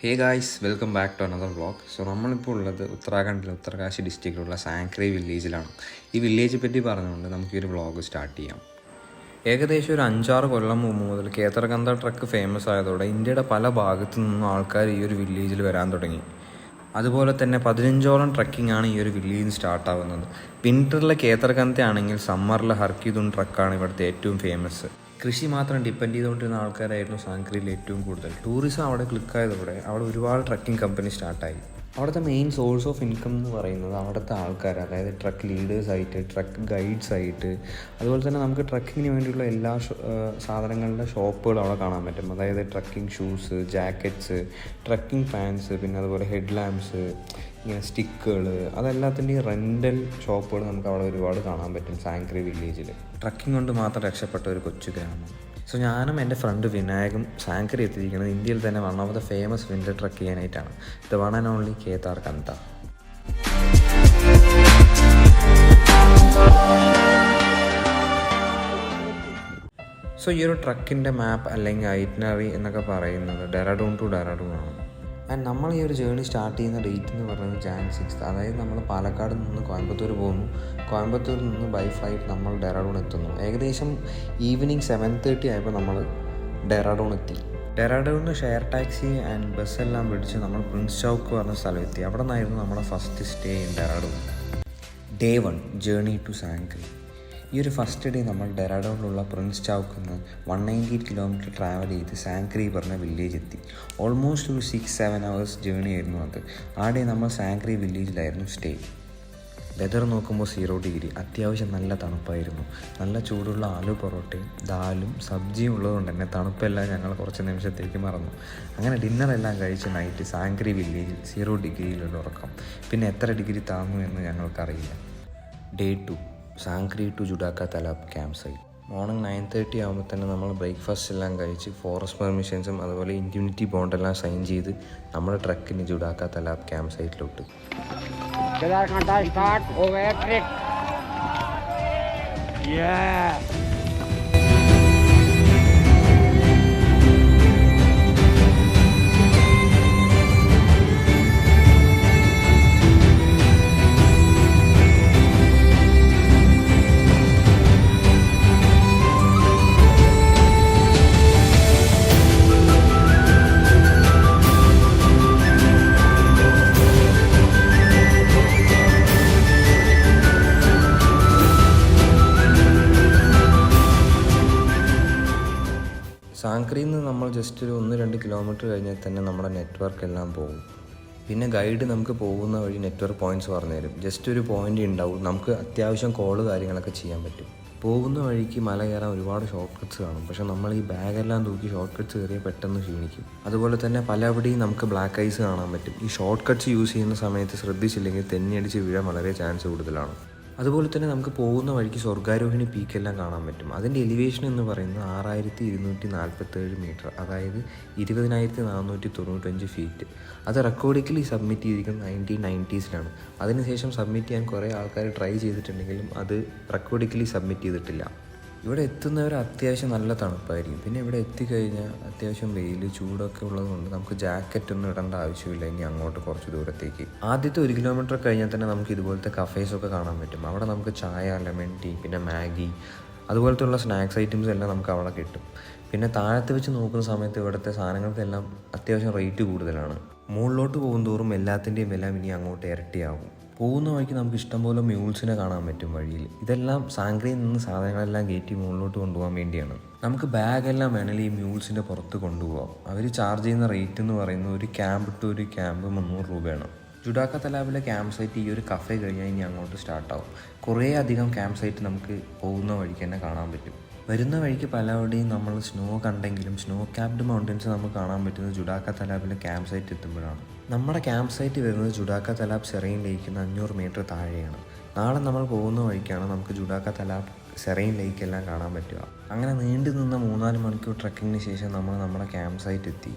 Hey guys, welcome back to another vlog. So നമ്മളിപ്പോൾ ഉള്ളത് ഉത്തരാഖണ്ഡിലെ ഉത്തർകാശി ഡിസ്ട്രിക്റ്റിലുള്ള സാങ്ക്രി വില്ലേജിലാണ്. ഈ വില്ലേജ് പറ്റി പറഞ്ഞുകൊണ്ട് നമുക്ക് ഈ ഒരു വ്ളോഗ് സ്റ്റാർട്ട് ചെയ്യാം. ഏകദേശം ഒരു 5-6 കൊല്ലം മുമ്പ് മുതൽ കേത്തർകന്ത ട്രക്ക് ഫേമസ് ആയതോടെ ഇന്ത്യയുടെ പല ഭാഗത്തു നിന്നും ആൾക്കാർ ഈ ഒരു വില്ലേജിൽ വരാൻ തുടങ്ങി. അതുപോലെ തന്നെ 15ഓളം ട്രക്കിംഗ് ആണ് ഈ ഒരു വില്ലേജിൽ സ്റ്റാർട്ടാവുന്നത്. വിൻ്ററിലെ കേത്തർകന്ത ആണെങ്കിൽ സമ്മറിലെ ഹർക്കിദുൻ ട്രക്കാണ് ഇവിടുത്തെ ഏറ്റവും ഫേമസ്. കൃഷി മാത്രം ഡിപ്പെൻഡ് ചെയ്തുകൊണ്ടിരുന്ന ആൾക്കാരായിരുന്നു സാങ്ക്രിയിൽ ഏറ്റവും കൂടുതൽ. ടൂറിസം അവിടെ ക്ലിക്കായതോടെ അവിടെ ഒരുപാട് ട്രക്കിംഗ് കമ്പനി സ്റ്റാർട്ടായി. അവിടുത്തെ മെയിൻ സോഴ്സ് ഓഫ് ഇൻകം എന്ന് പറയുന്നത് അവിടുത്തെ ആൾക്കാർ, അതായത് ട്രക്ക് ലീഡേഴ്സായിട്ട്, ട്രക്ക് ഗൈഡ്സായിട്ട്, അതുപോലെ തന്നെ നമുക്ക് ട്രക്കിങ്ങിന് വേണ്ടിയുള്ള എല്ലാ സാധനങ്ങളുടെ ഷോപ്പുകൾ അവിടെ കാണാൻ പറ്റും. അതായത് trekking shoes, jackets, trekking fans, പിന്നെ അതുപോലെ ഹെഡ് ലാമ്പ്സ്, ഇങ്ങനെ സ്റ്റിക്കുകൾ, അതെല്ലാത്തിൻ്റെയും റെൻ്റൽ ഷോപ്പുകൾ നമുക്ക് അവിടെ ഒരുപാട് കാണാൻ പറ്റും സാങ്ക്രി വില്ലേജിൽ. ട്രക്കിംഗ് കൊണ്ട് മാത്രം രക്ഷപ്പെട്ട ഒരു കൊച്ചു ഗ്രാമം. സോ ഞാനും എൻ്റെ ഫ്രണ്ട് വിനായകും സാങ്ക്രി എത്തിയിരിക്കുന്നത് ഇന്ത്യയിൽ തന്നെ one of the famous winter trek ചെയ്യാനായിട്ടാണ്. The one and only Kedarkantha. So ഈ ഒരു ട്രക്കിൻ്റെ മാപ്പ് അല്ലെങ്കിൽ ഐറ്റിനറി എന്നൊക്കെ പറയുന്നത് ഡെറാഡൂൺ ടു ഡെറാഡൂൺ ആണ്. ആൻഡ് നമ്മൾ ഈ ഒരു ജേർണി സ്റ്റാർട്ട് ചെയ്യുന്ന ഡേറ്റ് എന്ന് പറയുന്നത് Jan 6. അതായത് നമ്മൾ പാലക്കാട് നിന്ന് കോയമ്പത്തൂർ പോകുന്നു. കോയമ്പത്തൂരിൽ നിന്ന് ബൈ ഫ്ലൈറ്റ് നമ്മൾ ഡെറാഡൂൺ എത്തുന്നു. ഏകദേശം ഈവനിങ് 7:30 ആയപ്പോൾ നമ്മൾ ഡെറാഡൂൺ എത്തി. ഡെറാഡൂണിന് ഷെയർ ടാക്സി ആൻഡ് ബസ്സെല്ലാം പിടിച്ച് നമ്മൾ പ്രിൻസ് ചൗക്ക് പറഞ്ഞ സ്ഥലമെത്തി. അവിടെ നിന്നായിരുന്നു നമ്മുടെ first stay in Dehradun. Day 1 journey to Sankri. ഈ ഒരു ഫസ്റ്റ് ഡേ നമ്മൾ ഡെറാഡൂണിലുള്ള പ്രിൻസ് ചൗക്കിൽ നിന്ന് 198 കിലോമീറ്റർ ട്രാവൽ ചെയ്ത് സാങ്ക്രി പറഞ്ഞ വില്ലേജ് എത്തി. ഓൾമോസ്റ്റ് ഒരു 6-7 hours ജേർണി ആയിരുന്നു അത്. ആ ഡേ നമ്മൾ സാങ്ക്രി വില്ലേജിലായിരുന്നു സ്റ്റേ. വെതർ നോക്കുമ്പോൾ 0 ഡിഗ്രി, അത്യാവശ്യം നല്ല തണുപ്പായിരുന്നു. നല്ല ചൂടുള്ള ആലു പൊറോട്ടയും ദാലും സബ്ജിയും ഉള്ളതുകൊണ്ട് തന്നെ തണുപ്പെല്ലാം ഞങ്ങൾ കുറച്ച് നിമിഷത്തേക്ക് മറന്നു. അങ്ങനെ ഡിന്നറെല്ലാം കഴിച്ച് നൈറ്റ് സാങ്ക്രി വില്ലേജിൽ 0 ഡിഗ്രിയിലുള്ള ഉറക്കം. പിന്നെ എത്ര ഡിഗ്രി താങ്ങും എന്ന് ഞങ്ങൾക്കറിയില്ല. Day 2 Sankri to Judaka Talab camp site. Morning 9:30 ആകുമ്പോൾ തന്നെ നമ്മൾ ബ്രേക്ക്ഫാസ്റ്റ് എല്ലാം കഴിച്ച് ഫോറസ്റ്റ് പെർമിഷൻസും അതുപോലെ ഇൻഡ്യൂണിറ്റി ബോണ്ടെല്ലാം സൈൻ ചെയ്ത് നമ്മുടെ ട്രക്കിന് ജുഡാക്ക തലാബ് ക്യാമ്പ് സൈറ്റിലോട്ട്. സാങ്ക്രിയിൽ നിന്ന് നമ്മൾ ജസ്റ്റ് ഒരു 1-2 കിലോമീറ്റർ കഴിഞ്ഞാൽ തന്നെ നമ്മുടെ നെറ്റ്വർക്ക് എല്ലാം പോകും. പിന്നെ ഗൈഡ് നമുക്ക് പോകുന്ന വഴി നെറ്റ്വർക്ക് പോയിൻറ്റ്സ് പറഞ്ഞു തരും. ജസ്റ്റ് ഒരു പോയിൻ്റ് ഉണ്ടാവും, നമുക്ക് അത്യാവശ്യം കോള് കാര്യങ്ങളൊക്കെ ചെയ്യാൻ പറ്റും. പോകുന്ന വഴിക്ക് മല കയറാൻ ഒരുപാട് ഷോർട്ട് കട്ട്സ് കാണും. പക്ഷേ നമ്മൾ ഈ ബാഗെല്ലാം തൂക്കി ഷോർട്ട് കട്ട്സ് കയറിയാൽ പെട്ടെന്ന് ക്ഷീണിക്കും. അതുപോലെ തന്നെ പലവിടെയും നമുക്ക് ബ്ലാക്ക് ഐസ് കാണാൻ പറ്റും. ഈ ഷോർട്ട് കട്ട്സ് യൂസ് ചെയ്യുന്ന സമയത്ത് ശ്രദ്ധിച്ചില്ലെങ്കിൽ തെന്നിയടിച്ച് വീഴാൻ വളരെ ചാൻസ് കൂടുതലാണ്. അതുപോലെ തന്നെ നമുക്ക് പോകുന്ന വഴിക്ക് സ്വർഗാരോഹിണി പീക്കെല്ലാം കാണാൻ പറ്റും. അതിൻ്റെ എലിവേഷൻ എന്ന് പറയുന്നത് 6247 മീറ്റർ, അതായത് 20,495 ഫീറ്റ്. അത് റെക്കോർഡിക്കലി സബ്മിറ്റ് ചെയ്തിരിക്കുന്നത് 1990s. അതിനുശേഷം സബ്മിറ്റ് ചെയ്യാൻ കുറേ ആൾക്കാർ ട്രൈ ചെയ്തിട്ടുണ്ടെങ്കിലും അത് റെക്കോർഡിക്കലി സബ്മിറ്റ് ചെയ്തിട്ടില്ല. ഇവിടെ എത്തുന്നവർ അത്യാവശ്യം നല്ല തണുപ്പായിരിക്കും. പിന്നെ ഇവിടെ എത്തിക്കഴിഞ്ഞാൽ അത്യാവശ്യം വെയിൽ ചൂടൊക്കെ ഉള്ളതുകൊണ്ട് നമുക്ക് ജാക്കറ്റ് ഒന്നും ഇടേണ്ട ആവശ്യമില്ല ഇനി അങ്ങോട്ട് കുറച്ച് ദൂരത്തേക്ക്. ആദ്യത്തെ 1 കിലോമീറ്റർ കഴിഞ്ഞാൽ തന്നെ നമുക്ക് ഇതുപോലത്തെ കഫേസൊക്കെ കാണാൻ പറ്റും. അവിടെ നമുക്ക് ചായ, ലെമൺ ടീ, പിന്നെ മാഗി, അതുപോലത്തെ സ്നാക്സ് ഐറ്റംസ് എല്ലാം നമുക്ക് അവിടെ കിട്ടും. പിന്നെ താഴത്ത് വെച്ച് നോക്കുന്ന സമയത്ത് ഇവിടുത്തെ സാധനങ്ങൾക്കെല്ലാം അത്യാവശ്യം റേറ്റ് കൂടുതലാണ്. മുകളിലോട്ട് പോകുന്തോറും എല്ലാത്തിൻ്റെയും വില ഇനി അങ്ങോട്ട് ഇരട്ടിയാകും. പോകുന്ന വഴിക്ക് നമുക്ക് ഇഷ്ടംപോലെ മ്യൂൾസിനെ കാണാൻ പറ്റും വഴിയിൽ. ഇതെല്ലാം സാങ്ക്രിയിൽ നിന്ന് സാധനങ്ങളെല്ലാം കയറ്റി മുകളിലോട്ട് കൊണ്ടുപോകാൻ വേണ്ടിയാണ്. നമുക്ക് ബാഗെല്ലാം വേണമെങ്കിൽ ഈ മ്യൂൾസിൻ്റെ പുറത്ത് കൊണ്ടുപോകാം. അവർ ചാർജ് ചെയ്യുന്ന റേറ്റ് എന്ന് പറയുന്നത് ഒരു ക്യാമ്പ് ടു ഒരു ക്യാമ്പ് 300 രൂപയാണ്. ജുഡാക്ക തലാബിലെ ക്യാമ്പ് സൈറ്റ് ഈ ഒരു കഫേ കഴിഞ്ഞാൽ ഇനി അങ്ങോട്ട് സ്റ്റാർട്ടാവും. കുറേ അധികം ക്യാമ്പ് സൈറ്റ് നമുക്ക് പോകുന്ന വഴിക്ക് തന്നെ കാണാൻ പറ്റും. വരുന്ന വഴിക്ക് പലവിടെയും നമ്മൾ സ്നോ കണ്ടെങ്കിലും സ്നോ ക്യാപ്ഡ് മൗണ്ടൻസ് നമുക്ക് കാണാൻ പറ്റുന്നത് ജുഡാക്ക തലാബിലെ ക്യാമ്പ് സൈറ്റ് എത്തുമ്പോഴാണ്. നമ്മുടെ ക്യാമ്പ് സൈറ്റ് വരുന്നത് ജുഡാക്ക തലാബ് സെറൈൻ ലേക്കിന് 500 മീറ്റർ താഴെയാണ്. നാളെ നമ്മൾ പോകുന്ന വഴിക്കാണ് നമുക്ക് ജുഡാക്ക തലാബ് സെറൈൻ ലേക്കെല്ലാം കാണാൻ പറ്റുക. അങ്ങനെ നീണ്ടു നിന്ന 3-4 മണിക്കൂർ ട്രക്കിങ്ങിന് ശേഷം നമ്മൾ നമ്മുടെ ക്യാമ്പ് സൈറ്റ് എത്തി.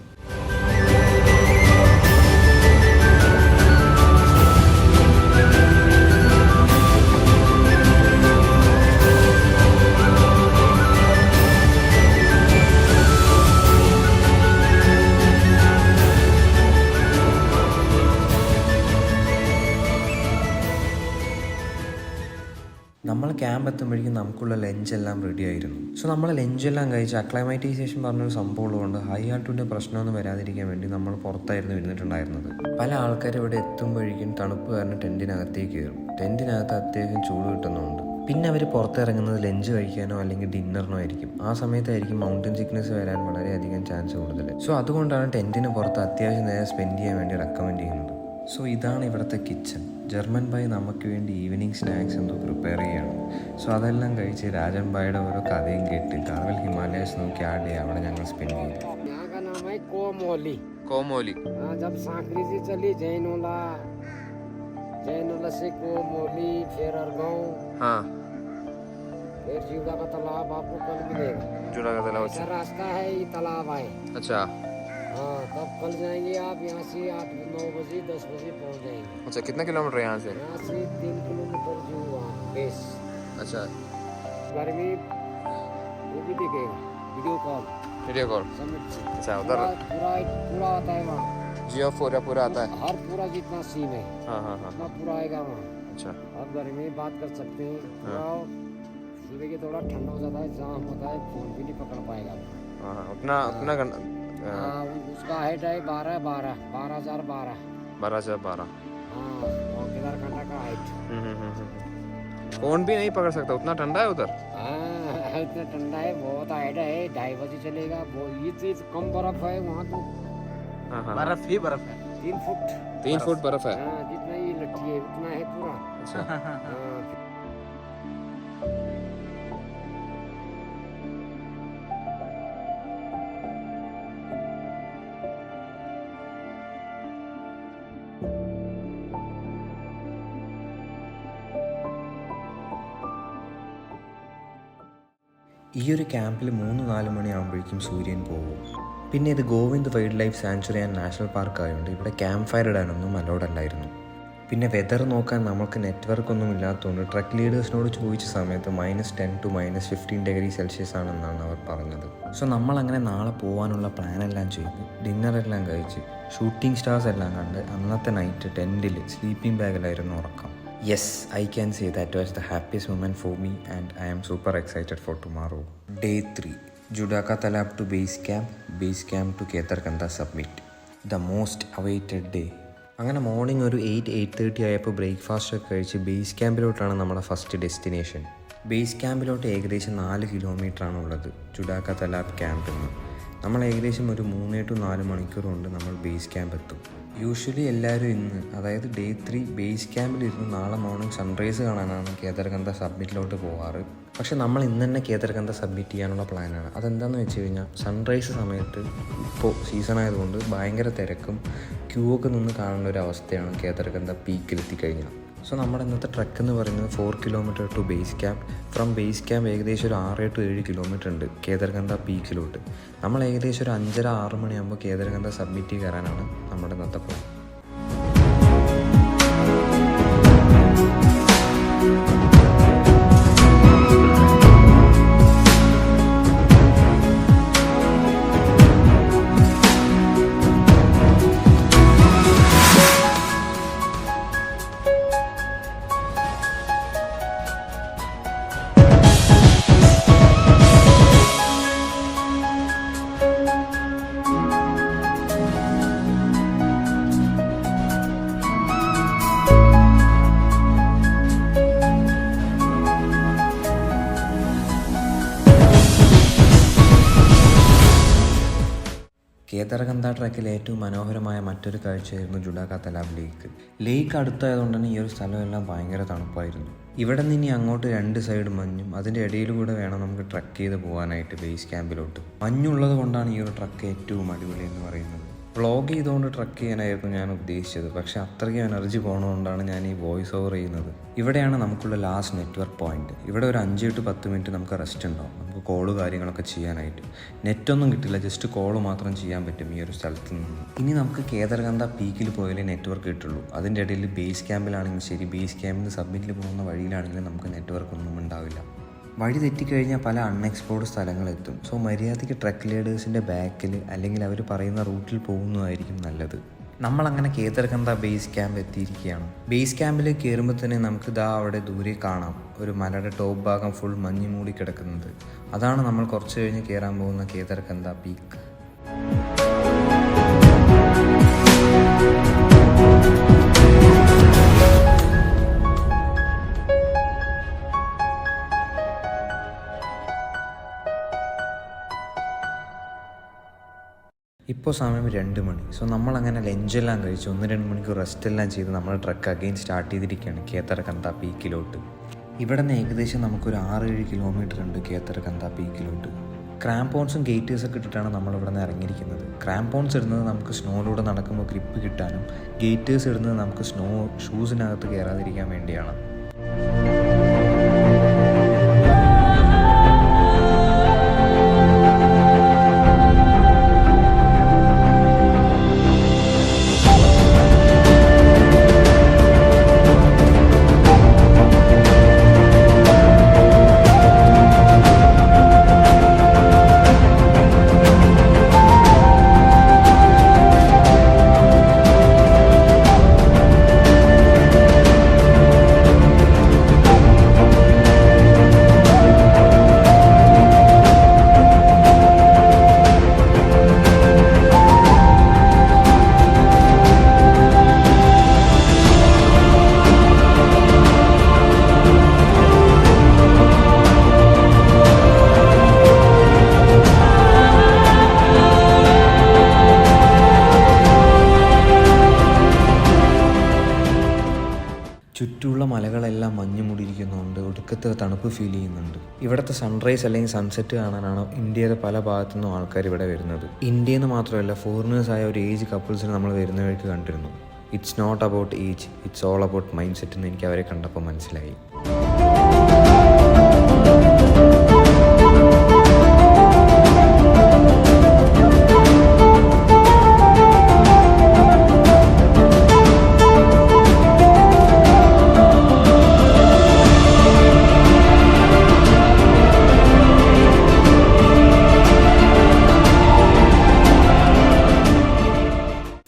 ക്യാമ്പ് എത്തുമ്പോഴേക്കും നമുക്കുള്ള ലഞ്ചെല്ലാം റെഡി ആയിരുന്നു. സോ നമ്മൾ ലഞ്ചെല്ലാം കഴിച്ച് അക്ലൈമാറ്റൈസേഷൻ പറഞ്ഞൊരു സംഭവം ഉള്ളതുകൊണ്ട് ഹൈ ആൾട്ടിറ്റ്യൂഡിൻ്റെ പ്രശ്നമൊന്നും വരാതിരിക്കാൻ വേണ്ടി നമ്മൾ പുറത്തായിരുന്നു ഇരുന്നിട്ടുണ്ടായിരുന്നത്. പല ആൾക്കാരും ഇവിടെ എത്തുമ്പോഴേക്കും തണുപ്പ് കാരണം ടെൻറ്റിനകത്തേക്ക് കയറും. ടെൻറ്റിനകത്ത് അത്യാവശ്യം ചൂട് കിട്ടുന്നുണ്ട്. പിന്നെ അവർ പുറത്തിറങ്ങുന്നത് ലഞ്ച് കഴിക്കാനോ അല്ലെങ്കിൽ ഡിന്നറിനോ ആയിരിക്കും. ആ സമയത്തായിരിക്കും മൗണ്ടൻ സിക്നസ് വരാൻ വളരെയധികം ചാൻസ് കൂടുതൽ. സോ അതുകൊണ്ടാണ് ടെൻറ്റിന് പുറത്ത് അത്യാവശ്യം നേരം സ്പെൻഡ് ചെയ്യാൻ വേണ്ടി റെക്കമെൻഡ് ചെയ്യുന്നത്. സോ ഇതാണ് ഇവിടുത്തെ കിച്ചൺ. ജർമ്മൻ ബായ് നമുക്ക് വേണ്ടി ഈവനിങ് സ്നാക്സ് എന്തോ പ്രിപ്പയർ ചെയ്യണം. സോ അതെല്ലാം കഴിച്ച് രാജൻ ബായുടെ ഓരോ കഥയും കേട്ട് കാർവൽ ഹിമാലയസ് നോക്കി ആ ഡേ അവിടെ ഞങ്ങൾ സ്പെൻഡ് ചെയ്തു. कोमोली जब सांकरी से चली जैनोला से कोमोली फिर अरगांव हाँ फिर जीवड़ा का तालाब आपको कल मिलेगा। जुड़ा का तालाब। अच्छा रास्ता है ये तालाब आए। अच्छा हाँ तब कल जाएंगे आप यहाँ से 8-9 बजे 10 बजे पहुँच जाएंगे। अच्छा कितना किलोमीटर है यहाँ से? 3 किलोमीटर जो वहाँ बेस। अच्छा घर में वो भी दिखेगा वीडियो कॉल समिट से। अच्छा उधर पूरा आता है वहाँ। जियो पूरा आता है हर पूरा जितना सीन है हाँ हाँ हाँ उतना पूरा आएगा वहाँ। अच्छा आप घर में बात कर सकते हैं। थोड़ा सुबह के थोड़ा ठंडा हो जाता है, जाम होता है, फोन भी नहीं पकड़ पाएगा। हाँ हाँ उतना हाँ उसका हाइट है 12,012 12,012 हाँ केदारखंडा का हाइट। फोन भी नहीं पकड़ सकता, उतना ठंडा है उधर। हाँ इतना ठंडा है, बहुत हाइट है, 2:30 बजे चलेगा। वो ये चीज कम बर्फ है वहाँ तो। हाँ हाँ बर्फ ही बर्फ है। 3 फुट 3 फुट बर्फ है। हाँ जितना ये लट्ठी है उतना है पूरा। अच्छा हाँ ഈ ഒരു ക്യാമ്പിൽ 3-4 മണിയാകുമ്പോഴേക്കും സൂര്യൻ പോകും. പിന്നെ ഇത് Govind wild life sanctuary and national park ആയതുകൊണ്ട് ഇവിടെ ക്യാമ്പ് ഫയർ ഇടാനൊന്നും അലൗഡ് അല്ലായിരുന്നു. പിന്നെ വെതർ നോക്കാൻ നമുക്ക് നെറ്റ്വർക്ക് ഒന്നും ഇല്ലാത്തതുകൊണ്ട് ട്രക്ക് ലീഡേഴ്സിനോട് ചോദിച്ച സമയത്ത് -10 to -15 ഡിഗ്രി സെൽഷ്യസ് ആണെന്നാണ് അവർ പറഞ്ഞത്. സോ നമ്മളങ്ങനെ നാളെ പോകാനുള്ള പ്ലാനെല്ലാം ചെയ്ത് ഡിന്നറെല്ലാം കഴിച്ച് ഷൂട്ടിംഗ് സ്റ്റാർസ് എല്ലാം കണ്ട് അന്നത്തെ നൈറ്റ് ടെൻറ്റിൽ സ്ലീപ്പിംഗ് ബാഗിലായിരുന്നു ഉറക്കം. Yes, I can say that was the happiest moment for me and I am super excited for tomorrow. Day 3. Judaka Talab to base camp to Ketarkanda summit. The most awaited day. അങ്ങനെ morning ഒരു 8-8:30 ആയപ്പോൾ breakfast ഒക്കെ കഴിച്ച് base ക്യാമ്പിലോട്ടാണ് നമ്മുടെ first destination. Base ക്യാമ്പിലോട്ട് ഏകദേശം 4 കിലോമീറ്ററാണ് ഉള്ളത് ജുഡാക്ക തലാബ് ക്യാമ്പിൽ നിന്ന്. നമ്മൾ ഏകദേശം ഒരു 3 to 4 മണിക്കൂർ കൊണ്ട് നമ്മൾ ബേസ് ക്യാമ്പ് എത്തും. യൂഷ്വലി എല്ലാവരും ഇന്ന് അതായത് ഡേ 3 ബേസ് ക്യാമ്പിലിരുന്ന് നാളെ മോർണിംഗ് സൺറൈസ് കാണാനാണ് കേദർകന്ത സബ്മിറ്റിലോട്ട് പോകാറ്. പക്ഷെ നമ്മൾ ഇന്ന് തന്നെ കേദർകന്ത സബ്മിറ്റ് ചെയ്യാനുള്ള പ്ലാനാണ്. അതെന്താണെന്ന് വെച്ച് കഴിഞ്ഞാൽ സൺറൈസ് സമയത്ത് ഇപ്പോൾ സീസൺ ആയതുകൊണ്ട് ഭയങ്കര തിരക്കും ക്യൂ ഒക്കെ നിന്ന് കാണേണ്ട ഒരു അവസ്ഥയാണ് കേദർകന്ത പീക്കിലെത്തിക്കഴിഞ്ഞാൽ. സോ നമ്മുടെ ഇന്നത്തെ ട്രക്ക് എന്ന് പറയുന്നത് 4 kilometre to base camp. From base camp ഏകദേശം ഒരു 6 to 7 കിലോമീറ്റർ ഉണ്ട് കേദർകന്ത പീക്കിലോട്ട്. നമ്മൾ ഏകദേശം ഒരു 5:30-6 മണിയാകുമ്പോൾ കേദർകന്ത സബ്മിറ്റ് കയറാനാണ് നമ്മുടെ ഇന്നത്തെ പ്ലാൻ. കേദർകന്ത ട്രക്കിലെ ഏറ്റവും മനോഹരമായ മറ്റൊരു കാഴ്ചയായിരുന്നു ജുഡാക്ക തലാബ് ലേക്ക്. ലേക്ക് അടുത്തായതുകൊണ്ട് തന്നെ ഈ ഒരു സ്ഥലമെല്ലാം ഭയങ്കര തണുപ്പായിരുന്നു. ഇവിടെ നിന്ന് ഇനി അങ്ങോട്ട് 2 സൈഡ് മഞ്ഞും അതിൻ്റെ ഇടയിലൂടെ വേണം നമുക്ക് ട്രക്ക് ചെയ്ത് പോകാനായിട്ട് ബേസ് ക്യാമ്പിലോട്ട്. മഞ്ഞുള്ളത് കൊണ്ടാണ് ഈ ഒരു ട്രക്ക് ഏറ്റവും അടിപൊളി എന്ന് പറയുന്നത്. വ്ളോഗ് ചെയ്തുകൊണ്ട് ട്രക്ക് ചെയ്യാനായിരുന്നു ഞാൻ ഉദ്ദേശിച്ചത്, പക്ഷേ അത്രയ്ക്കും എനർജി പോകുന്നതുകൊണ്ടാണ് ഞാൻ ഈ വോയിസ് ഓവർ ചെയ്യുന്നത്. ഇവിടെയാണ് നമുക്കുള്ള ലാസ്റ്റ് നെറ്റ്വർക്ക് പോയിന്റ്. ഇവിടെ ഒരു 5 to 10 മിനിറ്റ് നമുക്ക് റെസ്റ്റ് ഉണ്ടാവും, നമുക്ക് കോള് കാര്യങ്ങളൊക്കെ ചെയ്യാനായിട്ട്. നെറ്റൊന്നും കിട്ടില്ല, ജസ്റ്റ് കോള് മാത്രം ചെയ്യാൻ പറ്റും ഈ ഒരു സ്ഥലത്ത് നിന്ന്. ഇനി നമുക്ക് കേദർകന്ത പീക്കിൽ പോയാലേ നെറ്റ്വർക്ക് കിട്ടുള്ളൂ. അതിൻ്റെ ഇടയിൽ ബേസ് ക്യാമ്പിലാണെങ്കിലും ശരി, ബേസ് ക്യാമ്പിൽ നിന്ന് സബ്മിറ്റിൽ പോകുന്ന വഴിയിലാണെങ്കിലും നമുക്ക് നെറ്റ്വർക്ക് ഒന്നും ഉണ്ടാവില്ല. വഴി തെറ്റിക്കഴിഞ്ഞാൽ പല അൺഎക്സ്പ്ലോർഡ് സ്ഥലങ്ങളെത്തും. സോ മര്യാദയ്ക്ക് ട്രക്ക് ലീഡേഴ്സിൻ്റെ ബാക്കിൽ അല്ലെങ്കിൽ അവർ പറയുന്ന റൂട്ടിൽ പോകുന്നതായിരിക്കും നല്ലത്. നമ്മളങ്ങനെ കേതർകന്ത ബേസ് ക്യാമ്പ് എത്തിയിരിക്കുകയാണ്. ബേസ് ക്യാമ്പിലേക്ക് കയറുമ്പോൾ തന്നെ നമുക്ക് ഇതാ അവിടെ ദൂരെ കാണാം ഒരു മലയുടെ ടോപ്പ് ഭാഗം ഫുൾ മഞ്ഞ് മൂടി കിടക്കുന്നത്. അതാണ് നമ്മൾ കുറച്ച് കഴിഞ്ഞ് കയറാൻ പോകുന്ന കേതർകന്ത പീക്ക്. ഇപ്പോൾ സമയം 2 മണി. സോ നമ്മളങ്ങനെ ലഞ്ചെല്ലാം കഴിച്ച് 1-2 മണിക്കൂർ റെസ്റ്റ് എല്ലാം ചെയ്ത് നമ്മൾ ട്രക്ക് അഗെയിൻ സ്റ്റാർട്ട് ചെയ്തിരിക്കുകയാണ് കേതർകന്ത പീക്കിലോട്ട്. ഇവിടെ നിന്ന് ഏകദേശം നമുക്കൊരു 6-7 കിലോമീറ്റർ ഉണ്ട് കേതർകന്ത പീക്കിലോട്ട്. ക്രാംപോൺസും ഗേറ്റേഴ്സൊക്കെ ഇട്ടിട്ടാണ് നമ്മളിവിടെ നിന്ന് ഇറങ്ങിയിരിക്കുന്നത്. ക്രാംപോൺസ് ഇടുന്നത് നമുക്ക് സ്നോയിലൂടെ നടക്കുമ്പോൾ ഗ്രിപ്പ് കിട്ടാനും ഗേറ്റേഴ്സ് ഇടുന്നത് നമുക്ക് ഷൂസിനകത്ത് കയറാതിരിക്കാൻ വേണ്ടിയാണ്. ചുറ്റുമുള്ള മലകളെല്ലാം മഞ്ഞ് മൂടിയിരിക്കുന്നതുകൊണ്ട് ഒടുക്കത്തെ തണുപ്പ് ഫീൽ ചെയ്യുന്നുണ്ട്. ഇവിടുത്തെ സൺറൈസ് അല്ലെങ്കിൽ സൺസെറ്റ് കാണാനാണ് ഇന്ത്യയിലെ പല ഭാഗത്തു നിന്നും ആൾക്കാർ ഇവിടെ വരുന്നത്. ഇന്ത്യയിൽ നിന്ന് മാത്രമല്ല ഫോറിനേഴ്സായ ഒരു ഏജ് കപ്പിൾസിന് നമ്മൾ വരുന്ന വഴിക്ക് കണ്ടിരുന്നു. It's not about age, it's all about mindset എന്ന് എനിക്ക് അവരെ കണ്ടപ്പോൾ മനസ്സിലായി.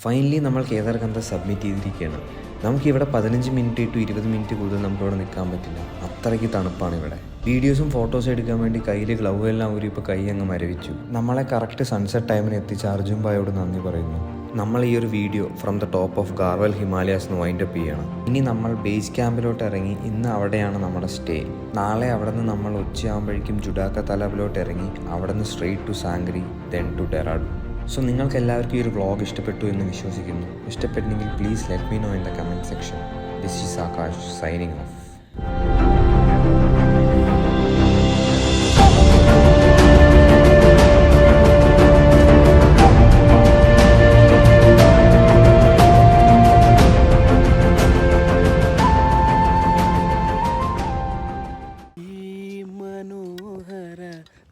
ഫൈനലി നമ്മൾ കേദാർകന്ത സബ്മിറ്റ് ചെയ്തിരിക്കുകയാണ്. നമുക്കിവിടെ 15 മിനിറ്റ് ടു 20 മിനിറ്റ് കൂടുതൽ നമുക്കിവിടെ നിൽക്കാൻ പറ്റില്ല, അത്രയ്ക്ക് തണുപ്പാണ് ഇവിടെ. വീഡിയോസും ഫോട്ടോസും എടുക്കാൻ വേണ്ടി കയ്യിൽ ഗ്ലൗ എല്ലാം ഊരി ഇപ്പോൾ കൈ അങ്ങ് മരവിച്ചു. നമ്മളെ കറക്റ്റ് സൺസെറ്റ് ടൈമിന് എത്തിച്ച അർജുൻ ഭായോട് നന്ദി പറയുന്നു. നമ്മൾ ഈ ഒരു video from the top of Garhwal Himalayas എന്ന് വൈൻഡ് അപ്പ് ചെയ്യണം. ഇനി നമ്മൾ ബേസ് ക്യാമ്പിലോട്ട് ഇറങ്ങി ഇന്ന് അവിടെയാണ് നമ്മുടെ സ്റ്റേ. നാളെ അവിടെ നിന്ന് നമ്മൾ ഉച്ചയാകുമ്പോഴേക്കും ജുഡാക്ക തലാബിലോട്ട് ഇറങ്ങി അവിടെ നിന്ന് straight to Sankri then to Dehradun. So നിങ്ങൾക്ക് എല്ലാവർക്കും ഈ ഒരു വ്ളോഗ് ഇഷ്ടപ്പെട്ടു എന്ന് വിശ്വസിക്കുന്നു. ഇഷ്ടപ്പെട്ടെങ്കിൽ please let me know in the comment section. This is Akash signing off.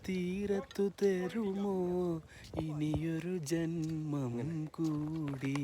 തീരത്തു തരുമോ ഇനിയൊരു ജന്മം കൂടി.